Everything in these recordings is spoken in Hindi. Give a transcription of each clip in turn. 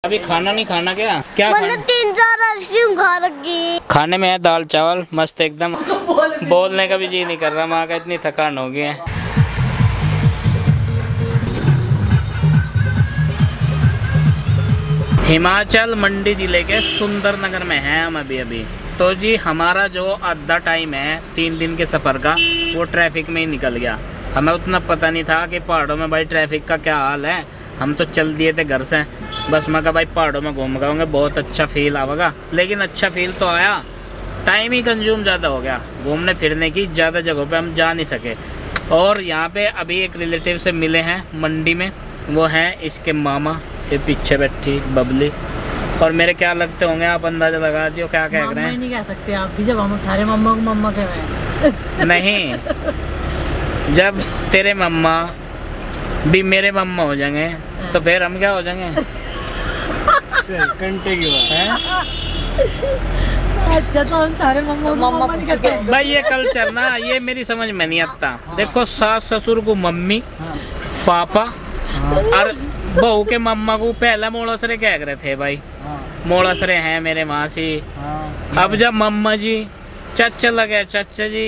अभी खाना नहीं खाना क्या? क्या मैंने 3-4 आइसक्रीम खा रखी। खाने में है दाल चावल मस्त एकदम। बोलने का भी जी नहीं कर रहा, माँ का इतनी थकान हो गई है। हिमाचल मंडी जिले के सुंदरनगर में हैं हम अभी। तो जी हमारा जो आधा टाइम है 3 दिन के सफ़र का वो ट्रैफिक में ही निकल गया। हमें उतना पता नहीं था कि पहाड़ों में भाई ट्रैफिक का क्या हाल है। हम तो चल दिए थे घर से, बस मैं कहा भाई पहाड़ों में घूम गए बहुत अच्छा फील आवेगा। लेकिन अच्छा फील तो आया, टाइम ही कंज्यूम ज़्यादा हो गया। घूमने फिरने की ज़्यादा जगहों पे हम जा नहीं सके। और यहाँ पे अभी एक रिलेटिव से मिले हैं मंडी में, वो हैं इसके मामा, ये पीछे बैठी बबली। और मेरे क्या लगते होंगे, आप अंदाजा लगा दियो क्या कह रहे हैं। नहीं कह सकते आप भी, जब हम अठारे मम्मा को मम्मा कह रहे हैं। नहीं, जब तेरे मम्मा भी मेरे मम्मा हो जाएंगे तो फिर हम क्या हो जाएंगे? घंटे की बात है। अच्छा तो हम तारे मम्मा मम्मा नहीं कहते भाई ये कल्चर ना, ये मेरी समझ में नहीं आता। देखो सास ससुर को मम्मी पापा और बहू के मम्मा को पहला मोड़सरे कह रहे थे भाई। मोड़सरे हैं मेरे मासी। अब जब मम्मा जी, चाचा लगे चाचा जी,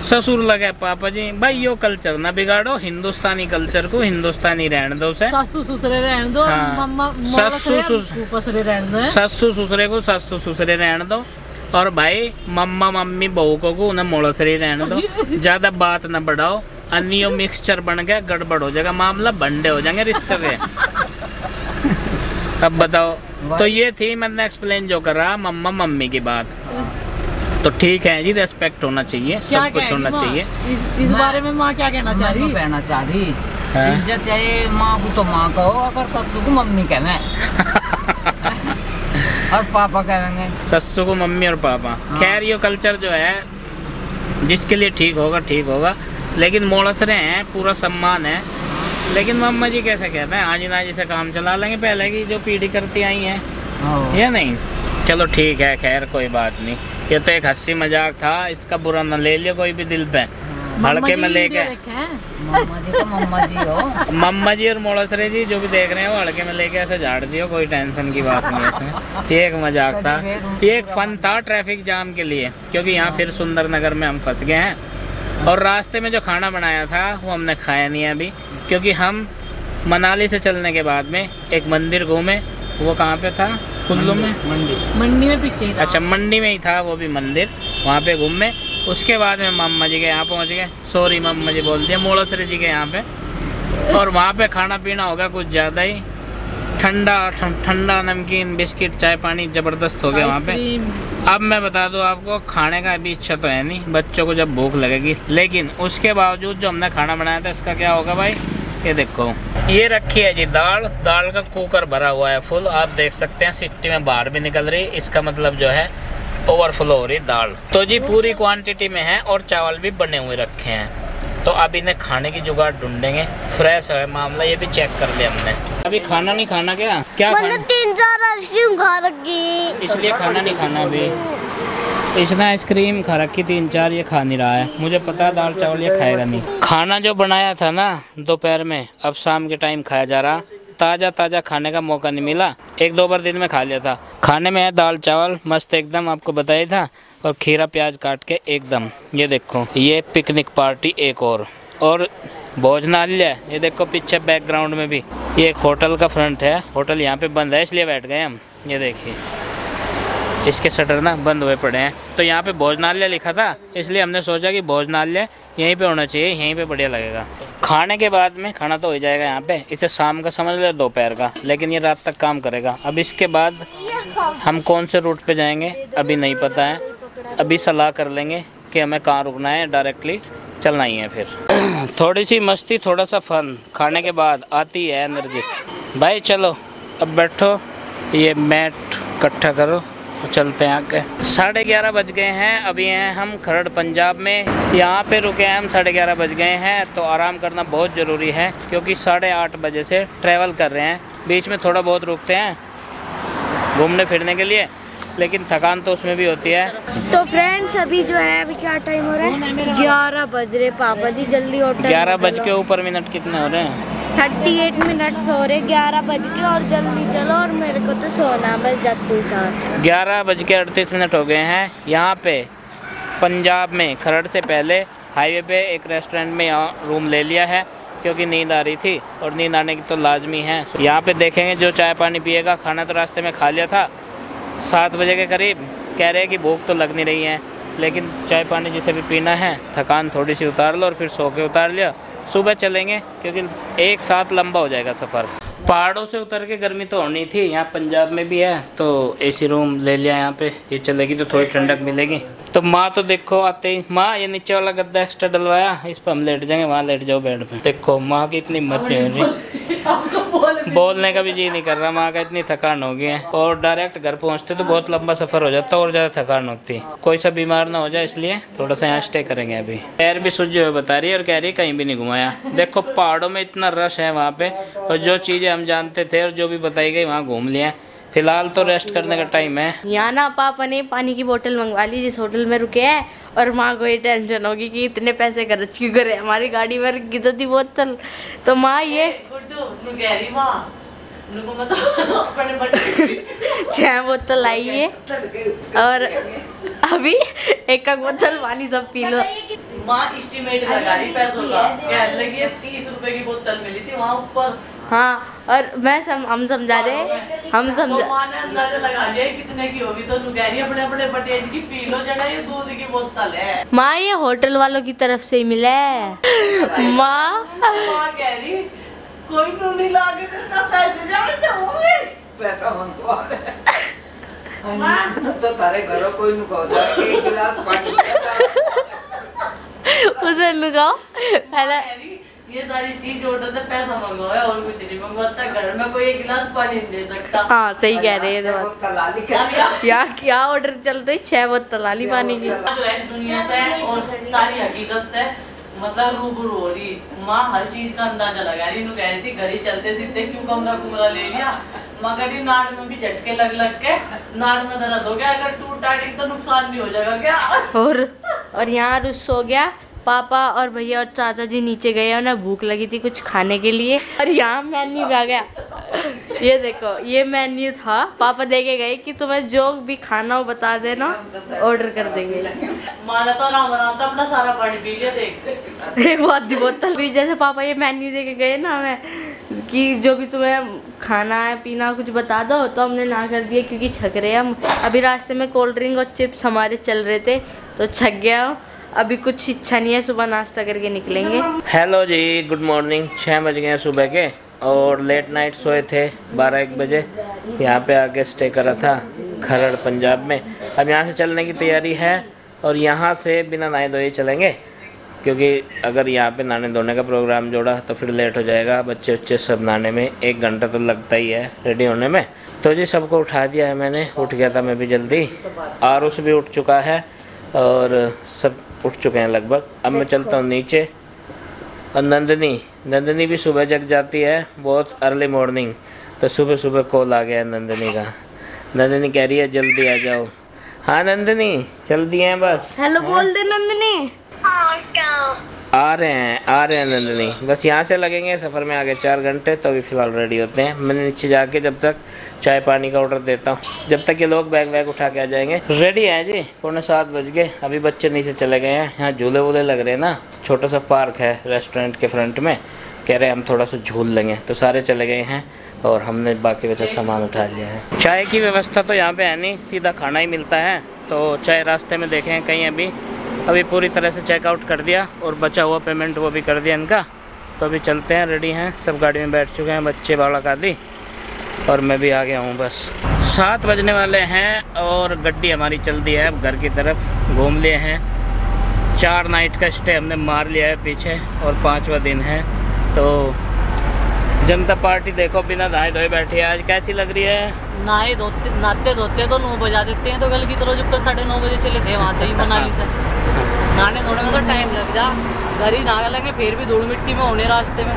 ससुर लगे पापा जी। भाई यो कल्चर ना बिगाड़ो, हिंदुस्तानी कल्चर को हिंदुस्तानी रहने दो। सासू ससुरे रहने दो, मम्मा ससुर ससुरे रहने दो, ससुर ससुरे को ससुर ससुरे रहने दो। और भाई मम्मा मम्मी बहू को उन्हें मोड़सरे रहने दो। ज्यादा बात ना बढ़ाओ, अन्य मिक्सचर बन गया, गड़बड़ हो जाएगा मामला, बंडे हो जाएंगे रिश्ते पे। अब बताओ, तो ये थी मैंने एक्सप्लेन जो कर रहा मम्मा मम्मी की बात। तो ठीक है जी, रेस्पेक्ट होना चाहिए, सब कुछ होना चाहिए। इस बारे में माँ क्या कहना चाह रही? कहना चाह रही इज्जत चाहिए माँ को, तो माँ कहो, अगर ससुर को मम्मी कहना और पापा कहेंगे ससुर को मम्मी और पापा। खैर ये कल्चर जो है जिसके लिए ठीक होगा। लेकिन मोड़सरे हैं, पूरा सम्मान है। लेकिन मम्मा जी कैसे कहते हैं, आज ना से काम चला लेंगे, पहले की जो पीढ़ी करती आई है या नहीं। चलो ठीक है, खैर कोई बात नहीं। ये तो एक हंसी मजाक था, इसका बुरा न ले लियो कोई भी दिल पे। हल्के में लेके मम्मा जी और मोड़सरे जी जो भी देख रहे हैं वो हल्के में लेके ऐसे झाड़ दियो, कोई टेंशन की बात नहीं है इसमें। ये एक मजाक था, ये एक फन था ट्रैफिक जाम के लिए, क्योंकि यहाँ फिर सुंदरनगर में हम फंस गए हैं। और रास्ते में जो खाना बनाया था वो हमने खाया नहीं है अभी, क्योंकि हम मनाली से चलने के बाद में एक मंदिर घूमे। वो कहाँ पे था? कुल्लू में, मंडी में पीछे ही था। अच्छा मंडी में ही था वो भी मंदिर, वहाँ पे घूमे। उसके बाद में मामा जी के यहाँ पहुँच गए, सॉरी मामा जी बोल दिया, मोड़सरे जी के यहाँ पे। और वहाँ पे खाना पीना होगा कुछ ज़्यादा ही, ठंडा नमकीन बिस्किट चाय पानी ज़बरदस्त हो गया वहाँ पे। अब मैं बता दूँ आपको, खाने का अभी इच्छा तो है नहीं, बच्चों को जब भूख लगेगी। लेकिन उसके बावजूद जो हमने खाना बनाया था इसका क्या होगा भाई, ये देखो ये रखी है जी दाल का कुकर भरा हुआ है फुल। आप देख सकते हैं सिट्टी में बाहर भी निकल रही, इसका मतलब जो है ओवरफ्लो हो रही दाल। तो जी पूरी क्वांटिटी में है और चावल भी बने हुए रखे हैं। तो अब इन्हें खाने की जुगाड़ ढूंढेंगे। फ्रेश है मामला, ये भी चेक कर लिया हमने। अभी खाना नहीं खाना क्या? मैंने 3-4 आइसक्रीम खा रखी, इसलिए खाना नहीं खाना अभी। इसने आइसक्रीम खा रखी 3-4, ये खा नहीं रहा है। मुझे पता है दाल चावल ये खाएगा नहीं। खाना जो बनाया था ना दोपहर में, अब शाम के टाइम खाया जा रहा। ताज़ा खाने का मौका नहीं मिला, 1-2 बार दिन में खा लिया था। खाने में है दाल चावल मस्त एकदम, आपको बताया था। और खीरा प्याज काट के एकदम। ये देखो ये पिकनिक पार्टी एक और भोजनालय। ये देखो पीछे बैकग्राउंड में भी ये एक होटल का फ्रंट है। होटल यहाँ पे बंद है इसलिए बैठ गए हम। ये देखिए इसके शटर ना बंद हुए पड़े हैं। तो यहाँ पे भोजनालय लिखा था, इसलिए हमने सोचा कि भोजनालय यहीं पे होना चाहिए, यहीं पे बढ़िया लगेगा। खाने के बाद में खाना तो हो जाएगा यहाँ पे, इसे शाम का समझ लो दोपहर का, लेकिन ये रात तक काम करेगा। अब इसके बाद हम कौन से रूट पे जाएंगे अभी नहीं पता है। अभी सलाह कर लेंगे कि हमें कहाँ रुकना है, डायरेक्टली चलना ही है फिर। थोड़ी सी मस्ती, थोड़ा सा फन खाने के बाद आती है एनर्जी। भाई चलो अब बैठो, ये मैट इकट्ठा करो, चलते हैं आगे। 11:30 बज गए हैं, अभी हैं हम खरड़ पंजाब में। यहाँ पे रुके हैं हम, 11:30 बज गए हैं। तो आराम करना बहुत ज़रूरी है, क्योंकि 8:30 बजे से ट्रैवल कर रहे हैं। बीच में थोड़ा बहुत रुकते हैं घूमने फिरने के लिए, लेकिन थकान तो उसमें भी होती है। तो फ्रेंड्स अभी जो है, अभी क्या टाइम हो रहा है? 11 बज रहे पापा जी, जल्दी उठो। 11 बज के ऊपर मिनट कितने हो रहे हैं? 38 मिनट सो रहे, 11 बज के, और जल्दी चलो, और मेरे को तो सोना बस जाते साथ। 11:38 हो गए हैं। यहाँ पे पंजाब में खरड़ से पहले हाईवे पे एक रेस्टोरेंट में यहाँ रूम ले लिया है, क्योंकि नींद आ रही थी और नींद आने की तो लाजमी है। यहाँ पे देखेंगे जो चाय पानी पिएगा। खाना तो रास्ते में खा लिया था 7 बजे के करीब। कह रहे हैं कि भूख तो लग नहीं रही है, लेकिन चाय पानी जिसे भी पीना है, थकान थोड़ी सी उतार लो और फिर सो के उतार लिया। सुबह चलेंगे क्योंकि एक साथ लंबा हो जाएगा सफ़र। पहाड़ों से उतर के गर्मी तो होनी थी, यहाँ पंजाब में भी है तो एसी रूम ले लिया यहाँ पे। ये चलेगी तो थोड़ी ठंडक मिलेगी। तो माँ तो देखो आते ही, माँ ये नीचे वाला गद्दा एक्स्ट्रा डलवाया, इस पर हम लेट जाएंगे, वहाँ लेट जाओ बेड पे। देखो माँ की इतनी हिम्मत नहीं हो रही, बोलने का भी जी नहीं कर रहा। माँ का इतनी थकान हो गई है, और डायरेक्ट घर पहुँचते तो बहुत लंबा सफ़र हो जाता और ज़्यादा थकान होती। कोई सा बीमार ना हो जाए इसलिए थोड़ा सा यहाँ स्टे करेंगे अभी। पैर भी सूजे हुए बता रही है और कह रही है कहीं भी नहीं घुमाया। देखो पहाड़ों में इतना रश है वहाँ पे, और जो चीज़ें हम जानते थे और जो भी बताई गई वहाँ घूम लिया। फिलहाल तो रेस्ट करने का टाइम है। यहाँ ना पापा ने पानी की बोतल मंगवा ली जिस होटल में रुके हैं, और माँ को ये टेंशन होगी कि इतने पैसे खर्च क्यों करे, हमारी गाड़ी में रखी तो थी बोतल। तो माँ ये 6 बोतल आई है, और अभी एक बोतल पानी सब पी लो। माँ एस्टिमेट लगा रही पैसों का, क्या लगी 30 रुपए की बोतल मिली थी वहाँ ऊपर। हाँ, और हम समझा रहे, माँ ने अंदाजा लगा लिया कितने की होगी, तो कह रही है बड़े बटेज की पी लो, जरा ये दूध की बोतल है। माँ ये होटल वालों की तरफ से ही मिला है। माँ कह रही कोई तो नहीं ला के देता पैसे, जाओगे पैसा मंगवा तो तारे घरों कोई नहीं पहुंचा, एक गिलास पानी उसे लुकाओ पहले। ये सारी चीज ऑर्डर से पैसा मंगवाया और कुछ नहीं मंगवाता, घर में कोई एक गिलास पानी नहीं दे सकता। हाँ सही कह रहे हैं। यहाँ क्या ऑर्डर चलते 6 बोतल लाली पानी की। जो है इस दुनिया से और सारी हकीकत से मतलब रूबरू हो रही। माँ हर चीज का अंदाजा लगा रही। कह रही थी घर ही चलते सीधे क्यों कमरा ले लिया, मगर ये नाड़ में भी झटके लग के नाड़ में दर्द हो गया, अगर टूट टाटी तो नुकसान भी हो जाएगा क्या। और यहाँ रुस हो गया। पापा और भैया और चाचा जी नीचे गए, उन्हें भूख लगी थी कुछ खाने के लिए, और यहाँ मेन्यू आ गया। ये देखो ये मेन्यू था, पापा देके गए कि तुम्हें जो भी खाना हो बता देना, ऑर्डर कर देंगे। माना तो आराम आराम अपना सारा पानी पी लिया देख। एक बहुत बोतल भी, जैसे पापा ये मेन्यू देके गए ना हमें कि जो भी तुम्हें खाना है पीना कुछ बता दो, तो हमने ना कर दिया क्योंकि छक रहे हम। अभी रास्ते में कोल्ड ड्रिंक और चिप्स हमारे चल रहे थे तो छक गया। अभी कुछ इच्छा नहीं है, सुबह नाश्ता करके निकलेंगे। हेलो जी, गुड मॉर्निंग। 6 बज गए हैं सुबह के, और लेट नाइट सोए थे 12-1 बजे। यहाँ पे आके स्टे करा था खरड़ पंजाब में। अब यहाँ से चलने की तैयारी है, और यहाँ से बिना नहाए धोए चलेंगे, क्योंकि अगर यहाँ पे नहाने धोने का प्रोग्राम जोड़ा तो फिर लेट हो जाएगा। बच्चे सब नहाने में 1 घंटा तो लगता ही है रेडी होने में। तो जी सबको उठा दिया है मैंने, उठ गया था मैं भी जल्दी। आरुष भी उठ चुका है और सब उठ चुके हैं लगभग। अब मैं चलता हूँ नीचे। और नंदनी भी सुबह जग जाती है, बहुत अर्ली मॉर्निंग। तो सुबह कॉल आ गया नंदनी का। नंदनी कह रही है जल्दी आ जाओ। हाँ नंदनी चल दिए हैं बस। हेलो बोल दे नंदनी। आ रहे हैं नंदनी। बस यहाँ से लगेंगे सफ़र में आगे 4 घंटे, तो अभी फ़िलहाल रेडी होते हैं। मैं नीचे जाके जब तक चाय पानी का ऑर्डर देता हूँ, जब तक ये लोग बैग उठा के आ जाएंगे। रेडी है जी, 6:45 बज गए। अभी बच्चे नीचे चले गए हैं। यहाँ झूले वूले लग रहे हैं ना, छोटा सा पार्क है रेस्टोरेंट के फ्रंट में। कह रहे हैं हम थोड़ा सा झूल लेंगे, तो सारे चले गए हैं और हमने बाकी बचा सामान उठा लिया है। चाय की व्यवस्था तो यहाँ पे है नहीं, सीधा खाना ही मिलता है। तो चाय रास्ते में देखें कहीं अभी पूरी तरह से चेकआउट कर दिया, और बचा हुआ पेमेंट वो भी कर दिया इनका। तो अभी चलते हैं, रेडी हैं, सब गाड़ी में बैठ चुके हैं, बच्चे बालक आदि, और मैं भी आ गया हूँ। बस 7 बजने वाले हैं और गड्डी हमारी चल दी है अब घर की तरफ। घूम लिए हैं, 4 नाइट का स्टे हमने मार लिया है पीछे, और 5वां दिन है। तो जनता पार्टी देखो बिना नहाए धोए बैठी है। आज कैसी लग रही है? नहाते धोते तो 9 बजा देते हैं, तो कल की तरह जब 9:30 बजे चले थे वहाँ तक मनाली से। नहाने धोने में तो टाइम लग जा, घर ही नहा लेंगे फिर भी धूल मिट्टी में होने रास्ते में।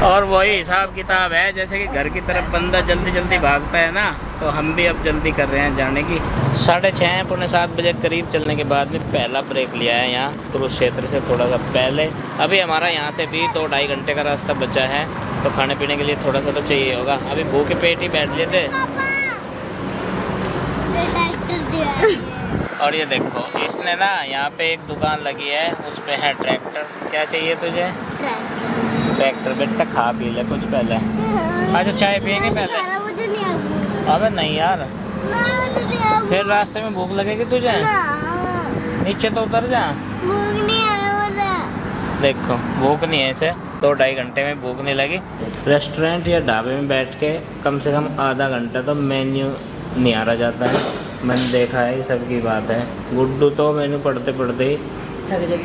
और वही हिसाब किताब है, जैसे कि घर की तरफ बंदा जल्दी भागता है ना, तो हम भी अब जल्दी कर रहे हैं जाने की। 6:30 पौने 7 बजे करीब चलने के बाद में पहला ब्रेक लिया है यहाँ कुरुक्षेत्र से थोड़ा सा पहले। अभी हमारा यहाँ से भी 2-2.5 घंटे का रास्ता बचा है, तो खाने पीने के लिए थोड़ा सा तो चाहिए होगा। अभी भूखे पेट ही बैठ लेते। और ये देखो इसने ना यहाँ पे एक दुकान लगी है, उस पे है ट्रैक्टर। क्या चाहिए तुझे? ट्रैक्टर। बेटा खा पी ले कुछ पहले। अच्छा चाय पियेंगे पहले? अबे नहीं यार, फिर रास्ते में भूख लगेगी तुझे। नीचे तो उतर जा। देखो भूख नहीं है इसे, 2-2.5 घंटे में भूख नहीं लगी। रेस्टोरेंट या ढाबे में बैठ के कम से कम आधा घंटा तो मेन्यू निहारा जाता है। मैंने देखा है, सबकी बात है। गुड्डू तो मेन्यू पढ़ते पढ़ते ही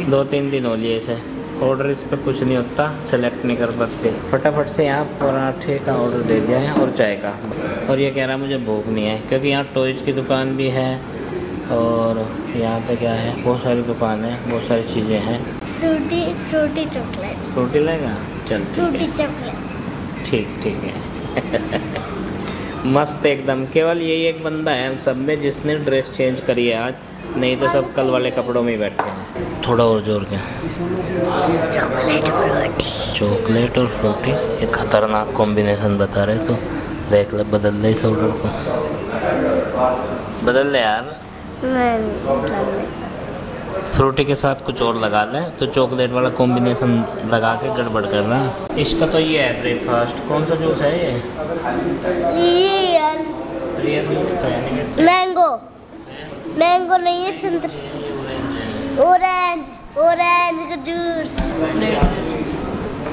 2-3 दिन हो लिए इसे। ऑर्डर इस पर कुछ नहीं होता, सेलेक्ट नहीं कर पाते। फटाफट से यहाँ पराठे का ऑर्डर दे दिया है और चाय का। और ये कह रहा मुझे भूख नहीं है, क्योंकि यहाँ टॉयज़ की दुकान भी है और यहाँ पे क्या है, बहुत सारी दुकान है, बहुत सारी चीज़ें हैं। Frooti chocolate. फ्रूटी लेगा? चल फ्रूटी चॉकलेट। ठीक है। मस्त एकदम। केवल यही एक बंदा है हम सब में जिसने ड्रेस चेंज करी है आज, नहीं तो सब कल वाले कपड़ों में ही बैठे हैं। थोड़ा और जोर के। चॉकलेट और फ्रूटी, ये खतरनाक कॉम्बिनेशन बता रहे, तो देख ले, बदल ले इस ऑर्डर को, बदल ले यार। फ्रूटी के साथ कुछ और लगा लें, तो चॉकलेट वाला कॉम्बिनेशन लगा के गड़बड़ कर रहा है। इसका तो ये है ब्रेकफास्ट। कौन सा जूस है ये? रियल जूस तो है नहीं। मैंगो नहीं है, संतरा। ऑरेंज का जूस।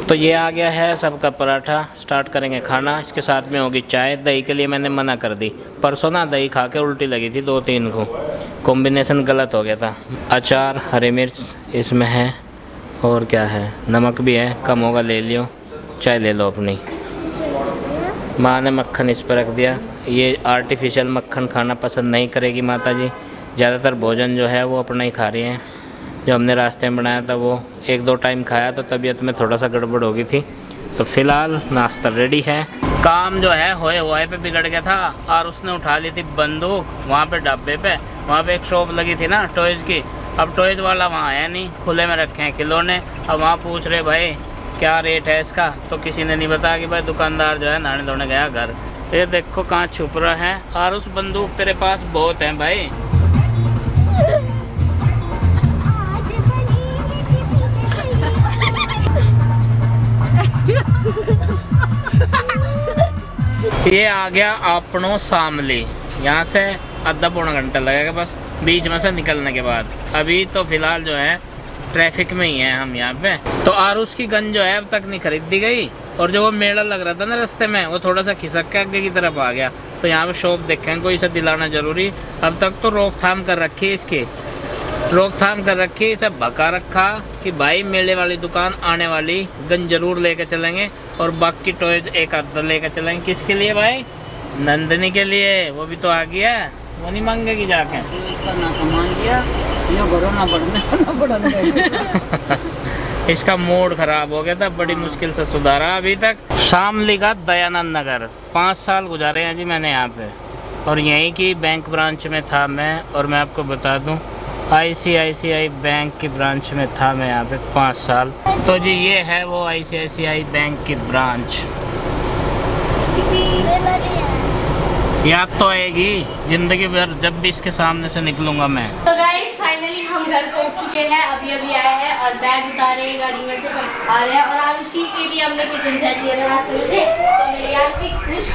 तो ये आ गया है सबका पराठा। स्टार्ट करेंगे खाना, इसके साथ में होगी चाय। दही के लिए मैंने मना कर दी, परसों ना दही खा के उल्टी लगी थी 2-3 को, कॉम्बिनेशन गलत हो गया था। अचार, हरी मिर्च इसमें है, और क्या है, नमक भी है, कम होगा ले लियो। चाय ले लो अपनी। माँ ने मक्खन इस पर रख दिया। ये आर्टिफिशियल मक्खन खाना पसंद नहीं करेगी माता जी। ज़्यादातर भोजन जो है वो अपना ही खा रही हैं। जो हमने रास्ते में बनाया था वो 1-2 टाइम खाया, तो तबीयत में थोड़ा सा गड़बड़ हो गई थी। तो फ़िलहाल नाश्ता रेडी है। काम जो है होए पे बिगड़ गया था, और उसने उठा ली थी बंदूक वहाँ पे ढाबे पे। वहाँ पे एक शॉप लगी थी ना टॉयज़ की। अब टॉयज़ वाला वहाँ है नहीं, खुले में रखे हैं खिलौने। अब वहाँ पूछ रहे भाई क्या रेट है इसका, तो किसी ने नहीं बताया कि भाई दुकानदार जो है नहाने धोने गया घर। ये देखो कहाँ छुप रहा है, और उस बंदूक तेरे पास बहुत है भाई। ये आ गया अपनों शामली। यहाँ से आधा पौना घंटा लगेगा बस, बीच में से निकलने के बाद। अभी तो फिलहाल जो है ट्रैफिक में ही है हम यहाँ पे। तो आरूस की गन जो है अब तक नहीं खरीद दी गई, और जो वो मेला लग रहा था ना रास्ते में, वो थोड़ा सा खिसक के आगे की तरफ आ गया। तो यहाँ पे शॉप देखेंगे, कोई इसे दिलाना जरूरी। अब तक तो रोकथाम कर रखी है इसकी, रोकथाम कर रखी है, इसे भगा रखा कि भाई मेले वाली दुकान आने वाली, गन जरूर लेके चलेंगे, और बाकी टॉयज एक आधा लेकर चलेंगे। किसके लिए भाई? नंदनी के लिए। वो भी तो आ गया, वो नहीं मांगेगी जाके। इसका ना सामान दिया, ना बढ़ने। इसका मूड खराब हो गया था, बड़ी मुश्किल से सुधारा अभी तक। शामली का दयानंद नगर 5 साल गुजारे हैं जी मैंने यहाँ पे, और यहीं की बैंक ब्रांच में था मैं। और मैं आपको बता दूं ICICI बैंक की ब्रांच में था मैं यहाँ पे 5 साल। तो जी ये है वो ICICI बैंक की ब्रांच। याद तो आएगी जिंदगी भर जब भी इसके सामने से निकलूंगा मैं। तो गाइस फाइनली हम घर पहुंच चुके हैं, अभी आए हैं और बैग उतारे हैं गाड़ी में से, सब आ रहे हैं। और आरुषि के लिए हमने किचन सेट दिया था रास्ते से, तो मेरी आरुषि खुश।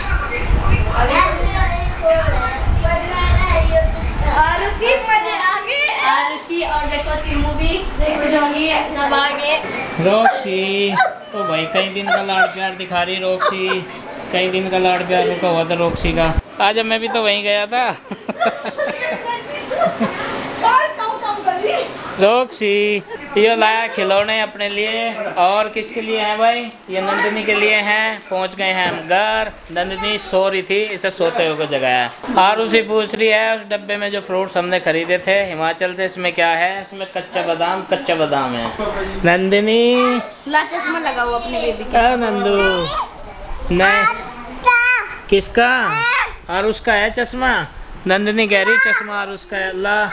आरुषि और देखो सिमू भी खुश होगी, सब आ गए। रोक्सी तो भाई कई दिन का लाड़ प्यार दिखा रही रोक्सी, कई दिन का लाड़ प्यार रुका हुआ था रोक्सी का। आज मैं भी तो वहीं गया था। रोक्सी ये लाया खिलौने अपने लिए, और किसके लिए हैं भाई? ये नंदिनी के लिए हैं। पहुंच गए हैं हम घर। नंदिनी सो रही थी, इसे सोते हुए जगाया। और उसी पूछ रही है उस डब्बे में जो फ्रूट्स हमने खरीदे थे हिमाचल से, इसमें क्या है? इसमें कच्चा बादाम है। नंदिनी चश्मा लगा हुआ अपने बेबी का। नंदू नहीं, किसका? और उसका है चश्मा। नंदनी कह रही चश्मा और उसका है। अल्लाह,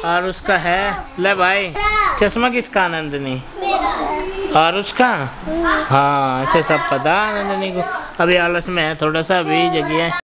और उसका है। ले भाई, चश्मा किसका नंदनी? और उसका? हाँ, ऐसे सब पता नंदनी को। अभी आलस में है थोड़ा सा, अभी जगी है।